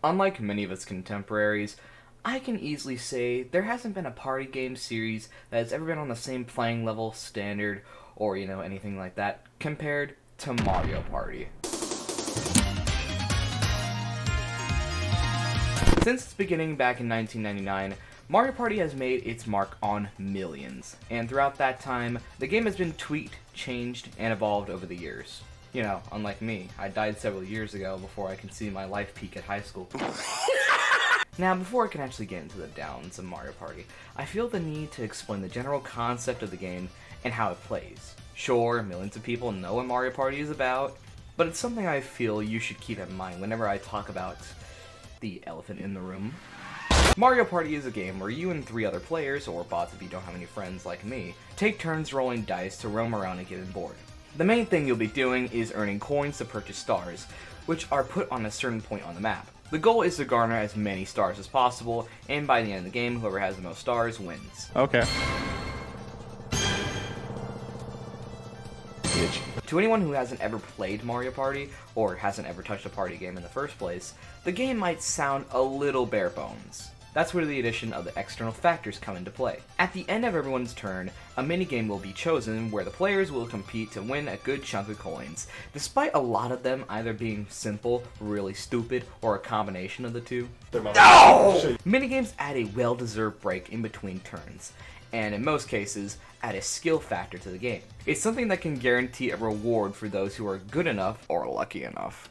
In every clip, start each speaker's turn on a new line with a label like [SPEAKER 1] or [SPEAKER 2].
[SPEAKER 1] Unlike many of its contemporaries, I can easily say there hasn't been a party game series that has ever been on the same playing level, standard, or, anything like that, compared to Mario Party. Since its beginning back in 1999, Mario Party has made its mark on millions, and throughout that time, the game has been tweaked, changed, and evolved over the years. Unlike me, I died several years ago before I can see my life peak at high school. Now, before I can actually get into the downs of Mario Party, I feel the need to explain the general concept of the game and how it plays. Sure, millions of people know what Mario Party is about, but it's something I feel you should keep in mind whenever I talk about the elephant in the room. Mario Party is a game where you and 3 other players, or bots if you don't have any friends like me, take turns rolling dice to roam around a given board. The main thing you'll be doing is earning coins to purchase stars, which are put on a certain point on the map. The goal is to garner as many stars as possible, and by the end of the game, whoever has the most stars wins.
[SPEAKER 2] Okay.
[SPEAKER 1] To anyone who hasn't ever played Mario Party, or hasn't ever touched a party game in the first place, the game might sound a little bare bones. That's where the addition of the external factors come into play. At the end of everyone's turn, a minigame will be chosen where the players will compete to win a good chunk of coins, despite a lot of them either being simple, really stupid, or a combination of the two. No! Minigames add a well-deserved break in between turns, and in most cases, add a skill factor to the game. It's something that can guarantee a reward for those who are good enough, or lucky enough,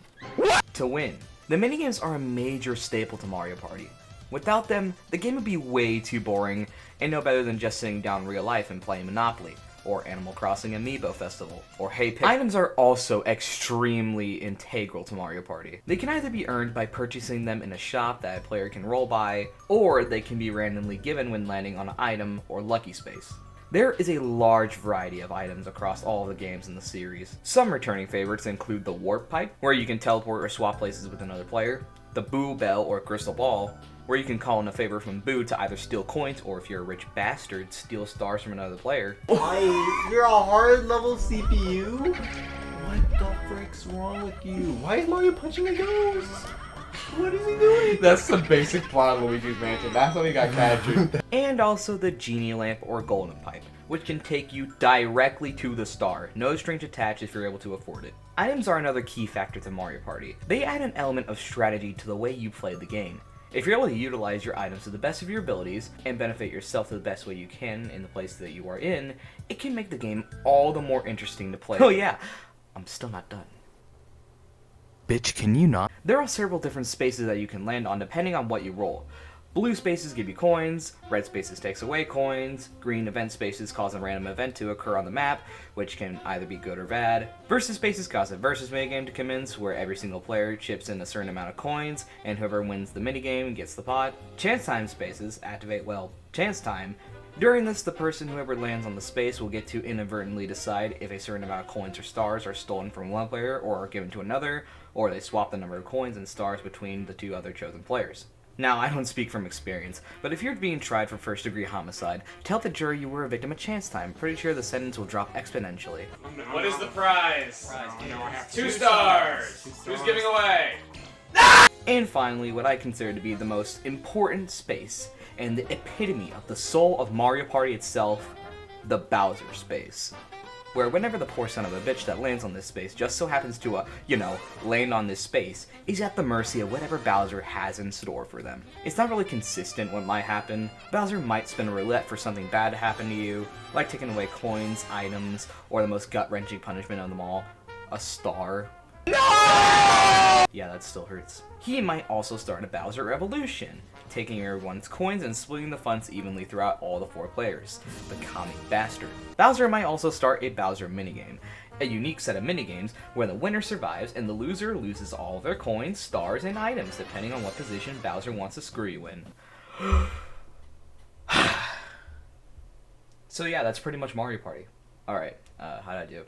[SPEAKER 1] to win. The minigames are a major staple to Mario Party. Without them, the game would be way too boring, and no better than just sitting down in real life and playing Monopoly, or Animal Crossing Amiibo Festival, or Hey Pig. Items are also extremely integral to Mario Party. They can either be earned by purchasing them in a shop that a player can roll by, or they can be randomly given when landing on an item or lucky space. There is a large variety of items across all of the games in the series. Some returning favorites include the Warp Pipe, where you can teleport or swap places with another player, the Boo Bell or Crystal Ball, where you can call in a favor from Boo to either steal coins or, if you're a rich bastard, steal stars from another player.
[SPEAKER 3] Why? You're a hard level CPU? What the frick's wrong with you? Why is Mario punching a ghost? What is he doing?
[SPEAKER 2] That's the basic plot of Luigi's Mansion. That's how he got captured.
[SPEAKER 1] And also the Genie Lamp or Golden Pipe, which can take you directly to the star. No strings attached if you're able to afford it. Items are another key factor to Mario Party. They add an element of strategy to the way you play the game. If you're able to utilize your items to the best of your abilities, and benefit yourself to the best way you can in the place that you are in, it can make the game all the more interesting to play. Oh yeah, I'm still not done. Bitch, can you not? There are several different spaces that you can land on depending on what you roll. Blue spaces give you coins, red spaces takes away coins, green event spaces cause a random event to occur on the map, which can either be good or bad. Versus spaces cause a versus minigame to commence, where every single player chips in a certain amount of coins, and whoever wins the minigame gets the pot. Chance time spaces activate, chance time. During this, the person whoever lands on the space will get to inadvertently decide if a certain amount of coins or stars are stolen from one player or are given to another, or they swap the number of coins and stars between the 2 other chosen players. Now, I don't speak from experience, but if you're being tried for first-degree homicide, tell the jury you were a victim of chance time. Pretty sure the sentence will drop exponentially.
[SPEAKER 4] What is the prize? 2 stars! Who's giving away?
[SPEAKER 1] And finally, what I consider to be the most important space, and the epitome of the soul of Mario Party itself, the Bowser space. Where whenever the poor son of a bitch that lands on this space just so happens to, land on this space, is at the mercy of whatever Bowser has in store for them. It's not really consistent what might happen. Bowser might spin a roulette for something bad to happen to you, like taking away coins, items, or the most gut-wrenching punishment of them all, a star. No! Yeah, that still hurts. He might also start a Bowser revolution, taking everyone's coins and splitting the funds evenly throughout all the 4 players. The commie bastard. Bowser might also start a Bowser minigame, a unique set of minigames where the winner survives and the loser loses all their coins, stars, and items depending on what position Bowser wants to screw you in. So yeah, that's pretty much Mario Party. Alright, how'd I do?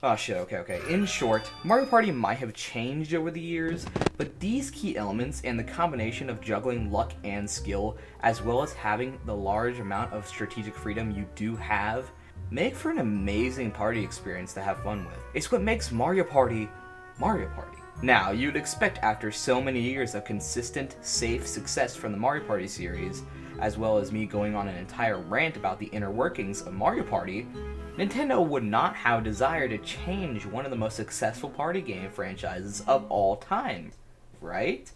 [SPEAKER 1] Oh shit, okay. In short, Mario Party might have changed over the years, but these key elements and the combination of juggling luck and skill, as well as having the large amount of strategic freedom you do have, make for an amazing party experience to have fun with. It's what makes Mario Party, Mario Party. Now, you'd expect after so many years of consistent, safe success from the Mario Party series, as well as me going on an entire rant about the inner workings of Mario Party, Nintendo would not have desire to change one of the most successful party game franchises of all time, right?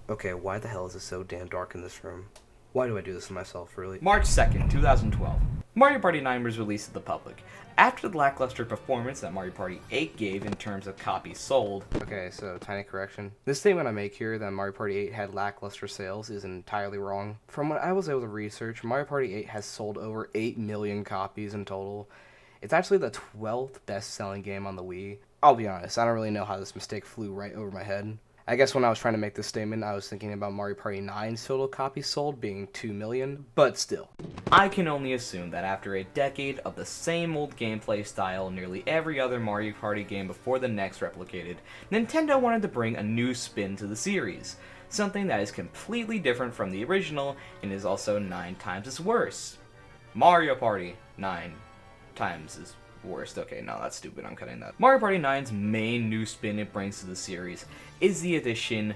[SPEAKER 1] Okay, why the hell is it so damn dark in this room? Why do I do this to myself, really? March 2nd, 2012. Mario Party 9 was released to the public. After the lackluster performance that Mario Party 8 gave in terms of copies sold... Okay, so tiny correction. This statement I make here that Mario Party 8 had lackluster sales is entirely wrong. From what I was able to research, Mario Party 8 has sold over 8 million copies in total. It's actually the 12th best-selling game on the Wii. I'll be honest, I don't really know how this mistake flew right over my head. I guess when I was trying to make this statement, I was thinking about Mario Party 9's total copies sold being 2 million, but still. I can only assume that after a decade of the same old gameplay style nearly every other Mario Party game before the next replicated, Nintendo wanted to bring a new spin to the series, something that is completely different from the original and is also 9 times as worse. Mario Party 9 times as worst. Okay, no, that's stupid. I'm cutting that. Mario Party 9's main new spin it brings to the series is the addition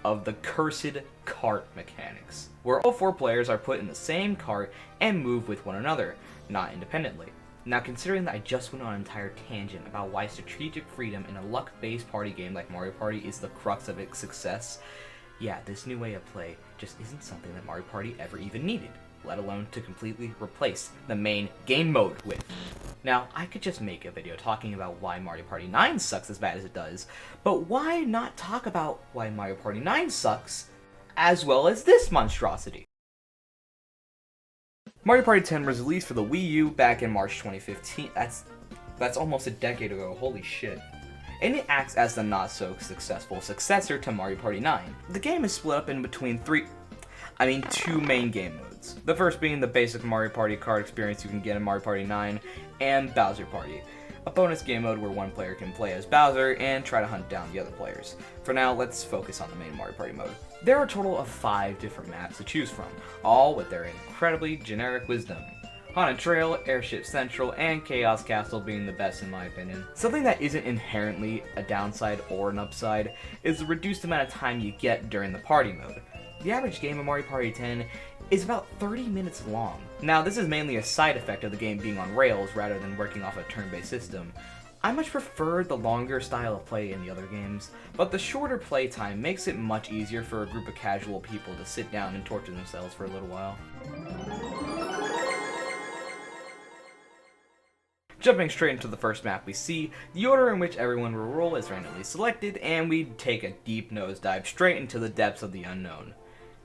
[SPEAKER 1] of the cursed cart mechanics, where all 4 players are put in the same cart and move with one another, not independently. Now, considering that I just went on an entire tangent about why strategic freedom in a luck-based party game like Mario Party is the crux of its success, yeah, this new way of play just isn't something that Mario Party ever even needed, let alone to completely replace the main game mode with. Now, I could just make a video talking about why Mario Party 9 sucks as bad as it does, but why not talk about why Mario Party 9 sucks as well as this monstrosity? Mario Party 10 was released for the Wii U back in March 2015. That's almost a decade ago, holy shit. And it acts as the not-so-successful successor to Mario Party 9. The game is split up in between two main game modes. The first being the basic Mario Party card experience you can get in Mario Party 9, and Bowser Party, a bonus game mode where one player can play as Bowser and try to hunt down the other players. For now, let's focus on the main Mario Party mode. There are a total of 5 different maps to choose from, all with their incredibly generic wisdom. Haunted Trail, Airship Central, and Chaos Castle being the best in my opinion. Something that isn't inherently a downside or an upside is the reduced amount of time you get during the party mode. The average game of Mario Party 10 is about 30 minutes long. Now, this is mainly a side effect of the game being on rails rather than working off a turn-based system. I much prefer the longer style of play in the other games, but the shorter play time makes it much easier for a group of casual people to sit down and torture themselves for a little while. Jumping straight into the first map we see, the order in which everyone will roll is randomly selected, and we take a deep nosedive straight into the depths of the unknown.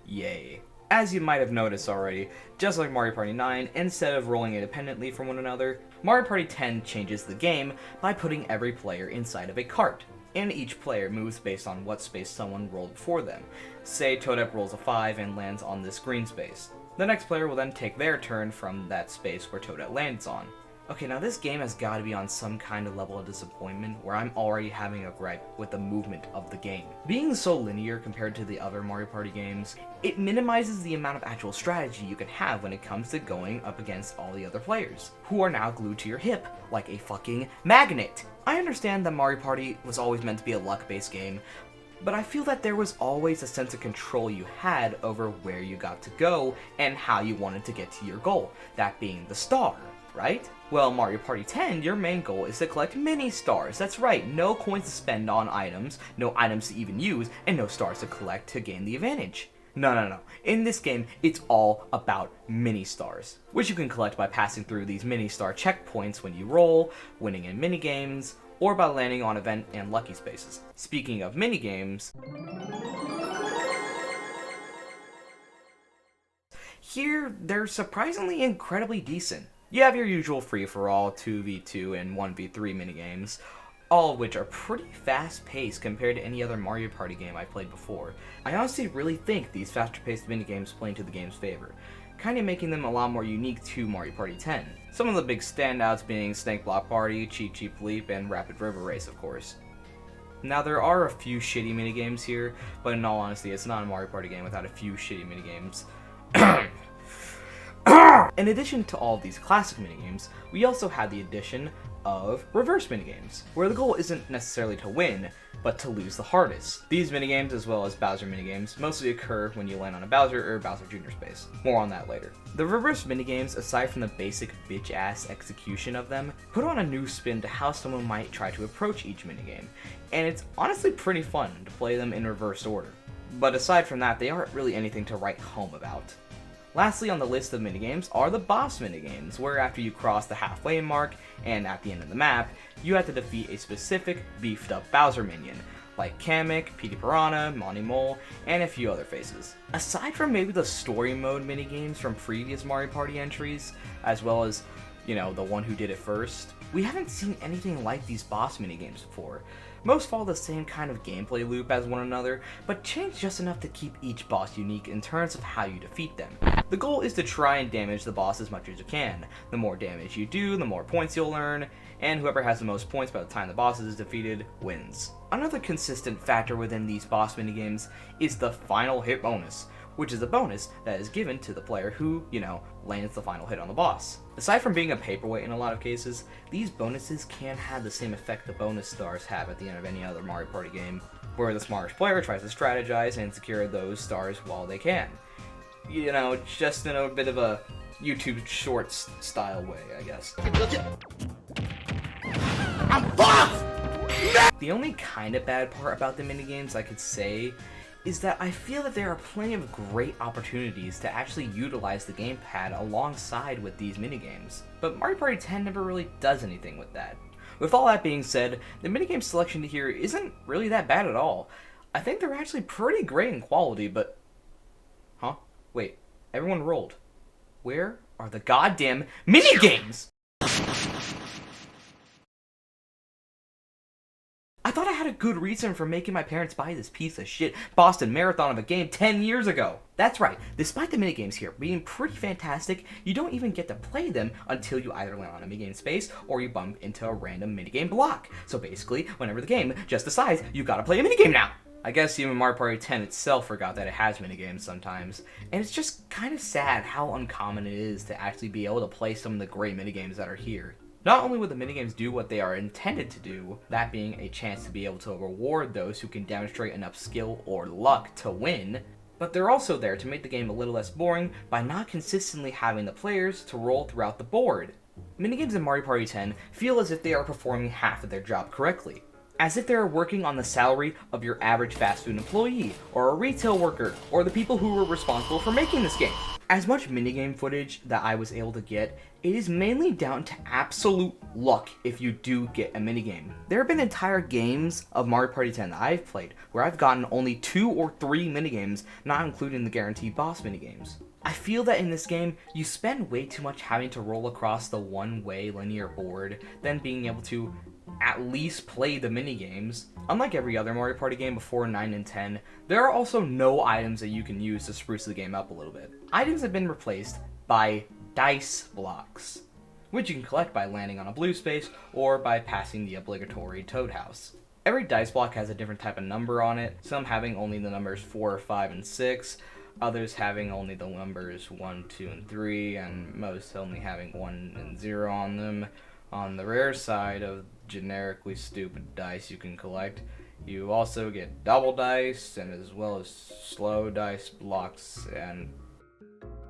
[SPEAKER 1] Yay. As you might have noticed already, just like Mario Party 9, instead of rolling independently from one another, Mario Party 10 changes the game by putting every player inside of a cart, and each player moves based on what space someone rolled before them. Say Toadette rolls a 5 and lands on this green space. The next player will then take their turn from that space where Toadette lands on. Okay, now this game has got to be on some kind of level of disappointment where I'm already having a gripe with the movement of the game. Being so linear compared to the other Mario Party games, it minimizes the amount of actual strategy you can have when it comes to going up against all the other players, who are now glued to your hip like a fucking magnet. I understand that Mario Party was always meant to be a luck-based game, but I feel that there was always a sense of control you had over where you got to go and how you wanted to get to your goal, that being the star, right? Well, Mario Party 10, your main goal is to collect mini stars. That's right, no coins to spend on items, no items to even use, and no stars to collect to gain the advantage. No. In this game, it's all about mini stars, which you can collect by passing through these mini star checkpoints when you roll, winning in mini games, or by landing on event and lucky spaces. Speaking of mini games, here they're surprisingly incredibly decent. You have your usual free-for-all 2v2 and 1v3 minigames, all of which are pretty fast-paced compared to any other Mario Party game I've played before. I honestly really think these faster-paced minigames play into the game's favor, kinda making them a lot more unique to Mario Party 10. Some of the big standouts being Snake Block Party, Cheep Cheep Leap, and Rapid River Race, of course. Now, there are a few shitty minigames here, but in all honesty, it's not a Mario Party game without a few shitty minigames. In addition to all of these classic minigames, we also had the addition of reverse minigames, where the goal isn't necessarily to win, but to lose the hardest. These minigames, as well as Bowser minigames, mostly occur when you land on a Bowser or Bowser Jr. space. More on that later. The reverse minigames, aside from the basic bitch-ass execution of them, put on a new spin to how someone might try to approach each minigame, and it's honestly pretty fun to play them in reverse order. But aside from that, they aren't really anything to write home about. Lastly on the list of minigames are the boss minigames, where after you cross the halfway mark and at the end of the map, you have to defeat a specific beefed up Bowser minion, like Kamek, Petey Piranha, Monty Mole, and a few other faces. Aside from maybe the story mode minigames from previous Mario Party entries, as well as, the one who did it first, we haven't seen anything like these boss minigames before. Most follow the same kind of gameplay loop as one another, but change just enough to keep each boss unique in terms of how you defeat them. The goal is to try and damage the boss as much as you can. The more damage you do, the more points you'll earn, and whoever has the most points by the time the boss is defeated wins. Another consistent factor within these boss minigames is the final hit bonus, which is a bonus that is given to the player who, lands the final hit on the boss. Aside from being a paperweight in a lot of cases, these bonuses can have the same effect the bonus stars have at the end of any other Mario Party game, where the smartest player tries to strategize and secure those stars while they can. Just in a bit of a YouTube Shorts style way, I guess. I'm buff! The only kind of bad part about the minigames I could say is that I feel that there are plenty of great opportunities to actually utilize the gamepad alongside with these minigames, but Mario Party 10 never really does anything with that. With all that being said, the minigame selection here isn't really that bad at all. I think they're actually pretty great in quality, but... Huh? Wait, everyone rolled. Where are the goddamn minigames? I thought I had a good reason for making my parents buy this piece of shit Boston Marathon of a game 10 years ago. That's right, despite the minigames here being pretty fantastic, you don't even get to play them until you either land on a minigame space or you bump into a random minigame block. So basically, whenever the game just decides you gotta play a minigame now. I guess even Mario Party 10 itself forgot that it has minigames sometimes, and it's just kind of sad how uncommon it is to actually be able to play some of the great minigames that are here. Not only would the minigames do what they are intended to do, that being a chance to be able to reward those who can demonstrate enough skill or luck to win, but they're also there to make the game a little less boring by not consistently having the players to roll throughout the board. Minigames in Mario Party 10 feel as if they are performing half of their job correctly. As if they are working on the salary of your average fast food employee, or a retail worker, or the people who were responsible for making this game. As much minigame footage that I was able to get, it is mainly down to absolute luck if you do get a minigame. There have been entire games of Mario Party 10 that I've played where I've gotten only 2 or 3 minigames, not including the guaranteed boss minigames. I feel that in this game, you spend way too much having to roll across the one-way linear board than being able to at least play the minigames. Unlike every other Mario Party game before 9 and 10, there are also no items that you can use to spruce the game up a little bit. Items have been replaced by dice blocks, which you can collect by landing on a blue space or by passing the obligatory Toad House. Every dice block has a different type of number on it, some having only the numbers 4, 5, and 6, others having only the numbers 1, 2, and 3, and most only having 1 and 0 on them. On the rare side of generically stupid dice you can collect, you also get double dice, and as well as slow dice blocks, and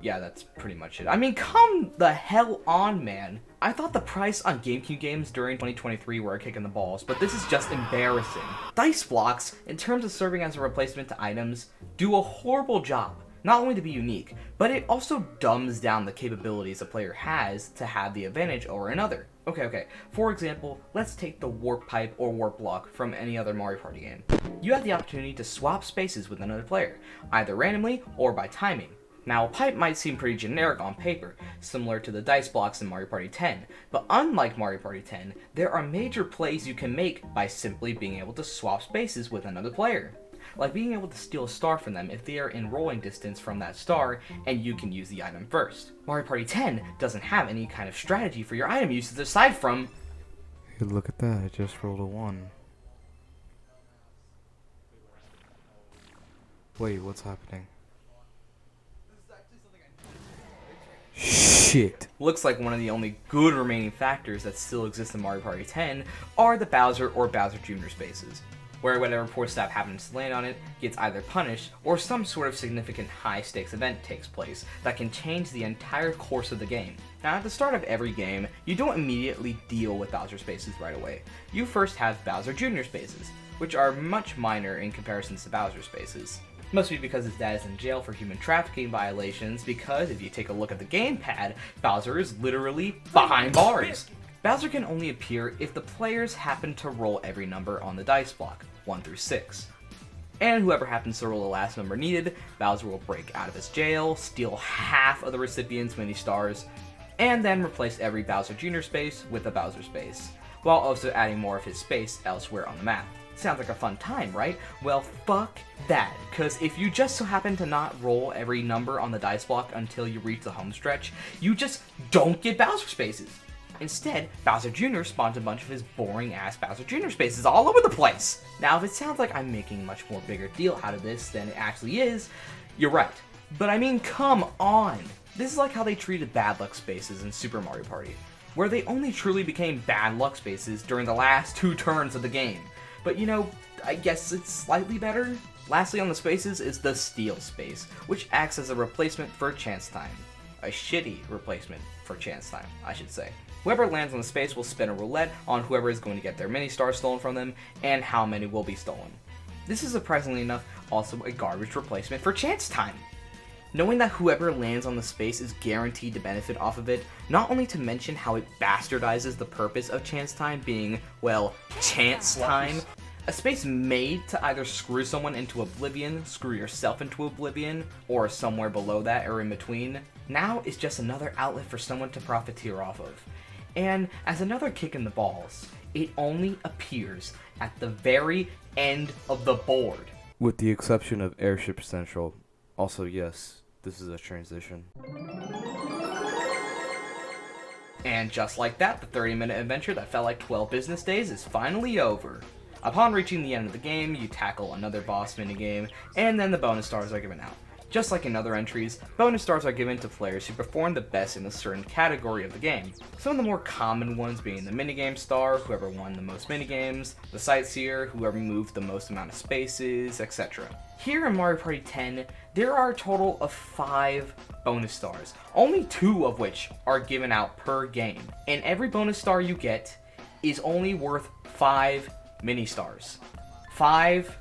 [SPEAKER 1] yeah, that's pretty much it. I mean, come the hell on, man. I thought the price on Gamecube games during 2023 were a kick in the balls, but this is just embarrassing. Dice blocks, in terms of serving as a replacement to items, do a horrible job. Not only to be unique, but it also dumbs down the capabilities a player has to have the advantage over another. Okay. For example, let's take the warp pipe or warp block from any other Mario Party game. You have the opportunity to swap spaces with another player, either randomly or by timing. Now, a pipe might seem pretty generic on paper, similar to the dice blocks in Mario Party 10, but unlike Mario Party 10, there are major plays you can make by simply being able to swap spaces with another player. Like being able to steal a star from them if they are in rolling distance from that star and you can use the item first. Mario Party 10 doesn't have any kind of strategy for your item uses aside from...
[SPEAKER 5] Hey, look at that, I just rolled a 1. Wait, what's happening? Shit.
[SPEAKER 1] Looks like one of the only good remaining factors that still exist in Mario Party 10 are the Bowser or Bowser Jr. spaces, where whatever poor staff happens to land on it gets either punished or some sort of significant high-stakes event takes place that can change the entire course of the game. Now, at the start of every game, you don't immediately deal with Bowser spaces right away. You first have Bowser Jr. spaces, which are much minor in comparison to Bowser spaces. Must be because his dad is in jail for human trafficking violations, because if you take a look at the gamepad, Bowser is literally behind bars. Bowser can only appear if the players happen to roll every number on the dice block, 1 through 6. And whoever happens to roll the last number needed, Bowser will break out of his jail, steal half of the recipient's mini stars, and then replace every Bowser Jr. space with a Bowser space, while also adding more of his space elsewhere on the map. Sounds like a fun time, right? Well, fuck that, because if you just so happen to not roll every number on the dice block until you reach the home stretch, you just don't get Bowser spaces. Instead, Bowser Jr. spawns a bunch of his boring-ass Bowser Jr. spaces all over the place. Now, if it sounds like I'm making a much more bigger deal out of this than it actually is, you're right. But I mean, come on! This is like how they treated bad luck spaces in Super Mario Party, where they only truly became bad luck spaces during the last 2 turns of the game. But you know, I guess it's slightly better. Lastly on the spaces is the Steal space, which acts as a replacement for Chance Time. A shitty replacement for Chance Time, I should say. Whoever lands on the space will spin a roulette on whoever is going to get their mini stars stolen from them, and how many will be stolen. This is surprisingly enough also a garbage replacement for Chance Time. Knowing that whoever lands on the space is guaranteed to benefit off of it, not only to mention how it bastardizes the purpose of Chance Time being, well, Chance Time, a space made to either screw someone into oblivion, screw yourself into oblivion, or somewhere below that or in between, now is just another outlet for someone to profiteer off of. And as another kick in the balls, it only appears at the very end of the board.
[SPEAKER 5] With the exception of Airship Central. Also, yes, this is a transition.
[SPEAKER 1] And just like that, the 30-minute adventure that felt like 12 business days is finally over. Upon reaching the end of the game, you tackle another boss minigame, and then the bonus stars are given out. Just like in other entries, bonus stars are given to players who perform the best in a certain category of the game. Some of the more common ones being the minigame star, whoever won the most minigames, the sightseer, whoever moved the most amount of spaces, etc. Here in Mario Party 10, there are a total of 5 bonus stars, only 2 of which are given out per game. And every bonus star you get is only worth 5 mini stars. 5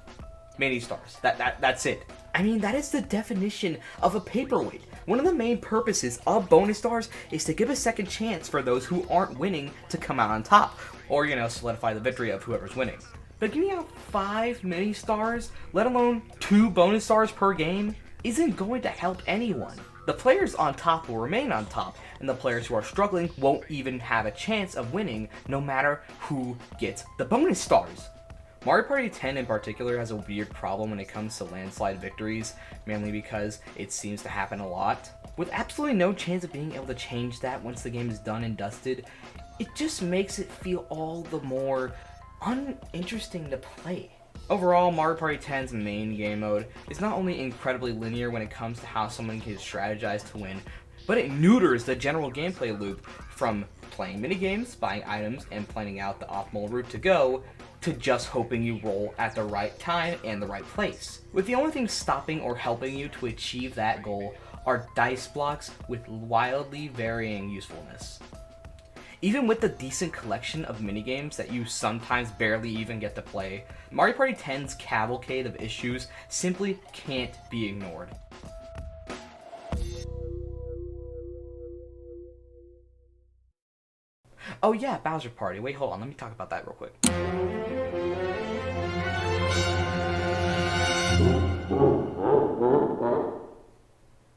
[SPEAKER 1] mini stars. That's it. I mean, that is the definition of a paperweight. One of the main purposes of bonus stars is to give a second chance for those who aren't winning to come out on top, or, you know, solidify the victory of whoever's winning. But giving out 5 mini stars, let alone 2 bonus stars per game, isn't going to help anyone. The players on top will remain on top, and the players who are struggling won't even have a chance of winning no matter who gets the bonus stars. Mario Party 10 in particular has a weird problem when it comes to landslide victories, mainly because it seems to happen a lot. With absolutely no chance of being able to change that once the game is done and dusted, it just makes it feel all the more uninteresting to play. Overall, Mario Party 10's main game mode is not only incredibly linear when it comes to how someone can strategize to win, but it neuters the general gameplay loop from playing minigames, buying items, and planning out the optimal route to go, to just hoping you roll at the right time and the right place. With the only thing stopping or helping you to achieve that goal are dice blocks with wildly varying usefulness. Even with the decent collection of minigames that you sometimes barely even get to play, Mario Party 10's cavalcade of issues simply can't be ignored. Oh yeah, Bowser Party. Wait, hold on. Let me talk about that real quick.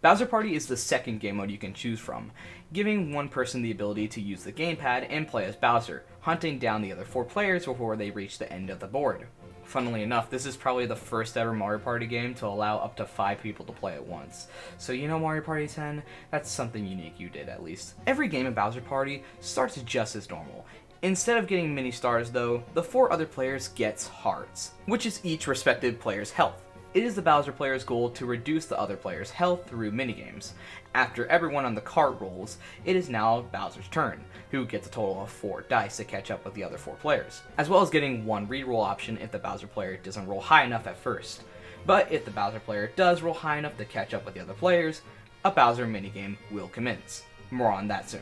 [SPEAKER 1] Bowser Party is the second game mode you can choose from, giving one person the ability to use the gamepad and play as Bowser, hunting down the other 4 players before they reach the end of the board. Funnily enough, this is probably the first ever Mario Party game to allow up to 5 people to play at once. So you know Mario Party 10? That's something unique you did, at least. Every game in Bowser Party starts just as normal. Instead of getting mini stars though, the 4 other players gets hearts, which is each respective player's health. It is the Bowser player's goal to reduce the other player's health through minigames. After everyone on the cart rolls, it is now Bowser's turn, who gets a total of 4 dice to catch up with the other 4 players, as well as getting 1 reroll option if the Bowser player doesn't roll high enough at first. But if the Bowser player does roll high enough to catch up with the other players, a Bowser minigame will commence. More on that soon.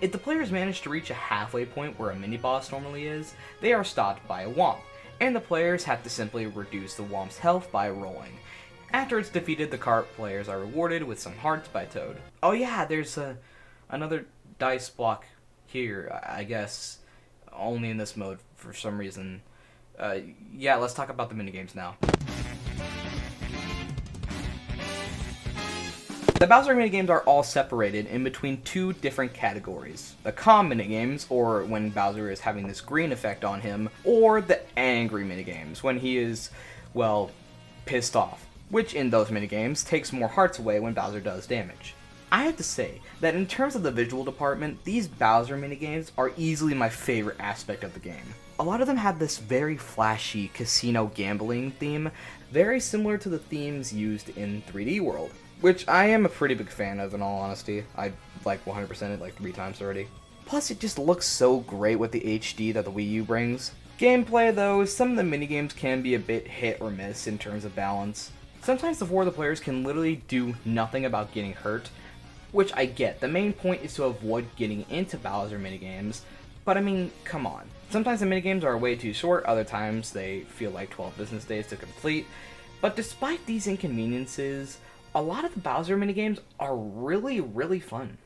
[SPEAKER 1] If the players manage to reach a halfway point where a mini-boss normally is, they are stopped by a Womp, and the players have to simply reduce the Womp's health by rolling. After it's defeated, the cart players are rewarded with some hearts by Toad. Oh yeah, there's another dice block here, I guess, only in this mode for some reason. Yeah, let's talk about the minigames now. The Bowser minigames are all separated in between 2 different categories. The calm minigames, or when Bowser is having this green effect on him, or the angry minigames, when he is, well, pissed off, which in those minigames takes more hearts away when Bowser does damage. I have to say that in terms of the visual department, these Bowser minigames are easily my favorite aspect of the game. A lot of them have this very flashy casino gambling theme, very similar to the themes used in 3D World, which I am a pretty big fan of in all honesty. I like 100% it like 3 times already. Plus it just looks so great with the HD that the Wii U brings. Gameplay though, some of the minigames can be a bit hit or miss in terms of balance. Sometimes the 4 of the players can literally do nothing about getting hurt, which I get. The main point is to avoid getting into Bowser minigames, but I mean, come on. Sometimes the minigames are way too short, other times they feel like 12 business days to complete. But despite these inconveniences, a lot of the Bowser minigames are really fun.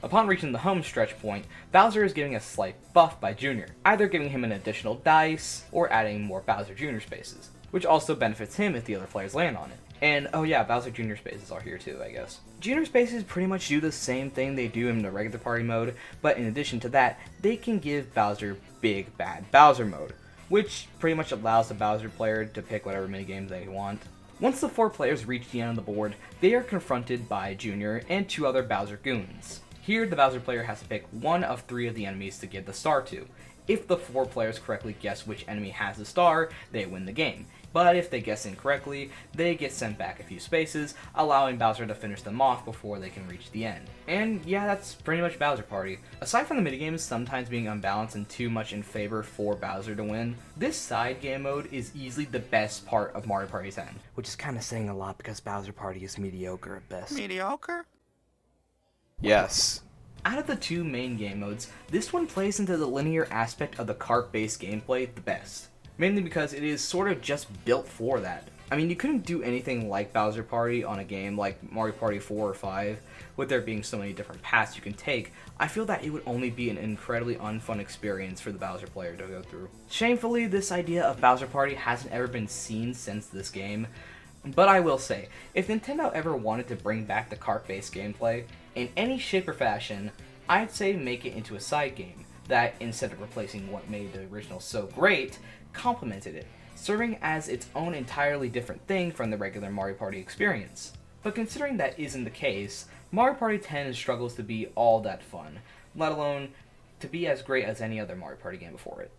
[SPEAKER 1] Upon reaching the home stretch point, Bowser is getting a slight buff by Junior, either giving him an additional dice or adding more Bowser Jr. spaces, which also benefits him if the other players land on it. And oh yeah, Bowser Jr. spaces are here too, I guess. Junior spaces pretty much do the same thing they do in the regular party mode, but in addition to that, they can give Bowser Big Bad Bowser mode, which pretty much allows the Bowser player to pick whatever minigames they want. Once the 4 players reach the end of the board, they are confronted by Junior and 2 other Bowser goons. Here, the Bowser player has to pick one of 3 of the enemies to give the star to. If the 4 players correctly guess which enemy has the star, they win the game. But if they guess incorrectly, they get sent back a few spaces, allowing Bowser to finish them off before they can reach the end. And yeah, that's pretty much Bowser Party. Aside from the minigames sometimes being unbalanced and too much in favor for Bowser to win, this side game mode is easily the best part of Mario Party 10.
[SPEAKER 5] Which is kind of saying a lot because Bowser Party is mediocre at best.
[SPEAKER 6] Mediocre?
[SPEAKER 5] Yes.
[SPEAKER 1] Out of the 2 main game modes, this one plays into the linear aspect of the cart-based gameplay the best. Mainly because it is sort of just built for that. I mean, you couldn't do anything like Bowser Party on a game like Mario Party 4 or 5, with there being so many different paths you can take. I feel that it would only be an incredibly unfun experience for the Bowser player to go through. Shamefully, this idea of Bowser Party hasn't ever been seen since this game, but I will say, if Nintendo ever wanted to bring back the cart-based gameplay, in any shape or fashion, I'd say make it into a side game that, instead of replacing what made the original so great, complemented it, serving as its own entirely different thing from the regular Mario Party experience. But considering that isn't the case, Mario Party 10 struggles to be all that fun, let alone to be as great as any other Mario Party game before it.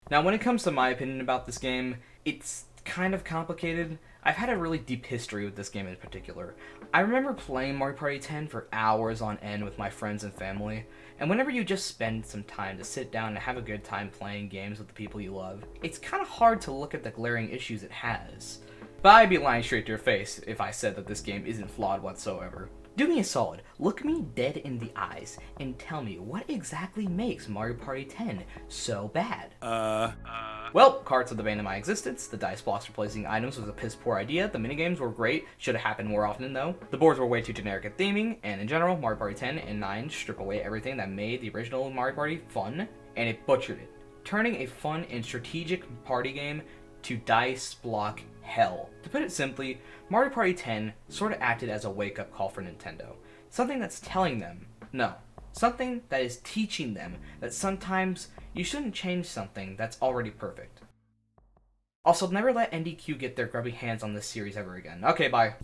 [SPEAKER 1] Now when it comes to my opinion about this game, it's kind of complicated. I've had a really deep history with this game in particular. I remember playing Mario Party 10 for hours on end with my friends and family, and whenever you just spend some time to sit down and have a good time playing games with the people you love, it's kind of hard to look at the glaring issues it has. But I'd be lying straight to your face if I said that this game isn't flawed whatsoever. Do me a solid, look me dead in the eyes, and tell me what exactly makes Mario Party 10 so bad? Well, cards are the bane of my existence, the dice blocks replacing items was a piss poor idea, the minigames were great, should have happened more often though, the boards were way too generic at theming, and in general, Mario Party 10 and 9 strip away everything that made the original Mario Party fun, and it butchered it, turning a fun and strategic party game to dice block hell. To put it simply, Mario Party 10 sort of acted as a wake-up call for Nintendo. Something that's telling them, no. Something that is teaching them that sometimes you shouldn't change something that's already perfect. Also, never let NDQ get their grubby hands on this series ever again. Okay, bye.